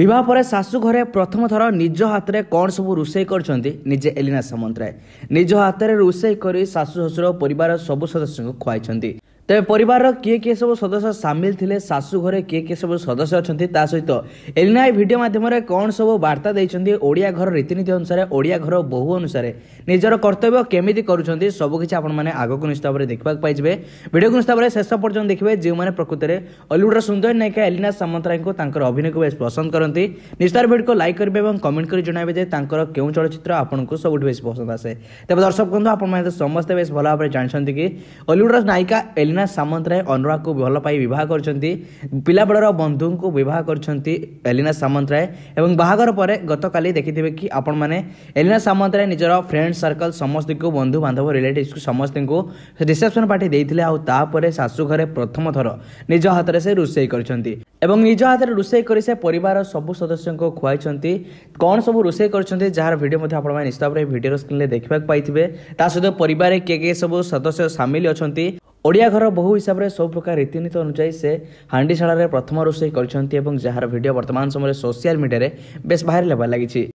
विवाह पर शाशु घरे प्रथम थर निज हाथ में कौन सब रोषे करजे एलिना सामंतराय निज हाथ में रोषे कर शाशु शशुर परिवार सब सदस्य को खुआई। तेज परिवार किए किए सब सदस्य सामिल थे शाशु घरे किए किए सब सदस्य अच्छा सहित एलिना भिडियो मध्यम कौन सब वार्ता देते ओडिया घर रीतिनीति अनुसार ओडिया घर बहु अनुसार निजर कर्तव्य केमी कर सबकि आपने आगक निश्चित भाव में देखा पाइबे। भिडियो को निश्चित भाव शेष पर्यटन देखिए जो मैंने प्रकृत में हॉलीवुड सुंदर नायिका एलिना सामंतराय को अभिनय को बेस पसंद करती। निश्चित भिडियो को लाइक करेंगे और कमेंट कर जणावे क्यों चलचित्र आपको सब बेस पसंद आसे। तेज दर्शक बंधु आप समस्ते बेस भल भाव जानते कि हॉलीवुड नायिका एलिना सामंतराय अनुराग को भल पाई बह कर पिला बेलर बंधु को बह कर एलिना सामंतराय और बाहागर पर गतकाली देखिथे कि आपण मैंने एलिना सामंतराय निजर फ्रेंड सर्कल समस्त को बंधु बांधव रिलेटिव्स को समस्त को रिसेप्शन पार्टी देते आउे शाशु घरे प्रथम थर निज हाथ से रोषे कर निज हाथ में रोषे कर से परिवार सब सदस्य को खुआई। कौन सब रोषे कर जार भिडियो निश्चित भाव में भिडियो स्क्रीन देखा पाई सहित परिवार किए सब सदस्य सामिल अच्छा ओडिया घर बहु हिसाब से सब प्रकार रीतिनीति अनुसार से हांडीशाला प्रथम रोषे कर जार भिडियो वर्तमान समय सोशल मीडिया बेस भाइराल होगा लगी।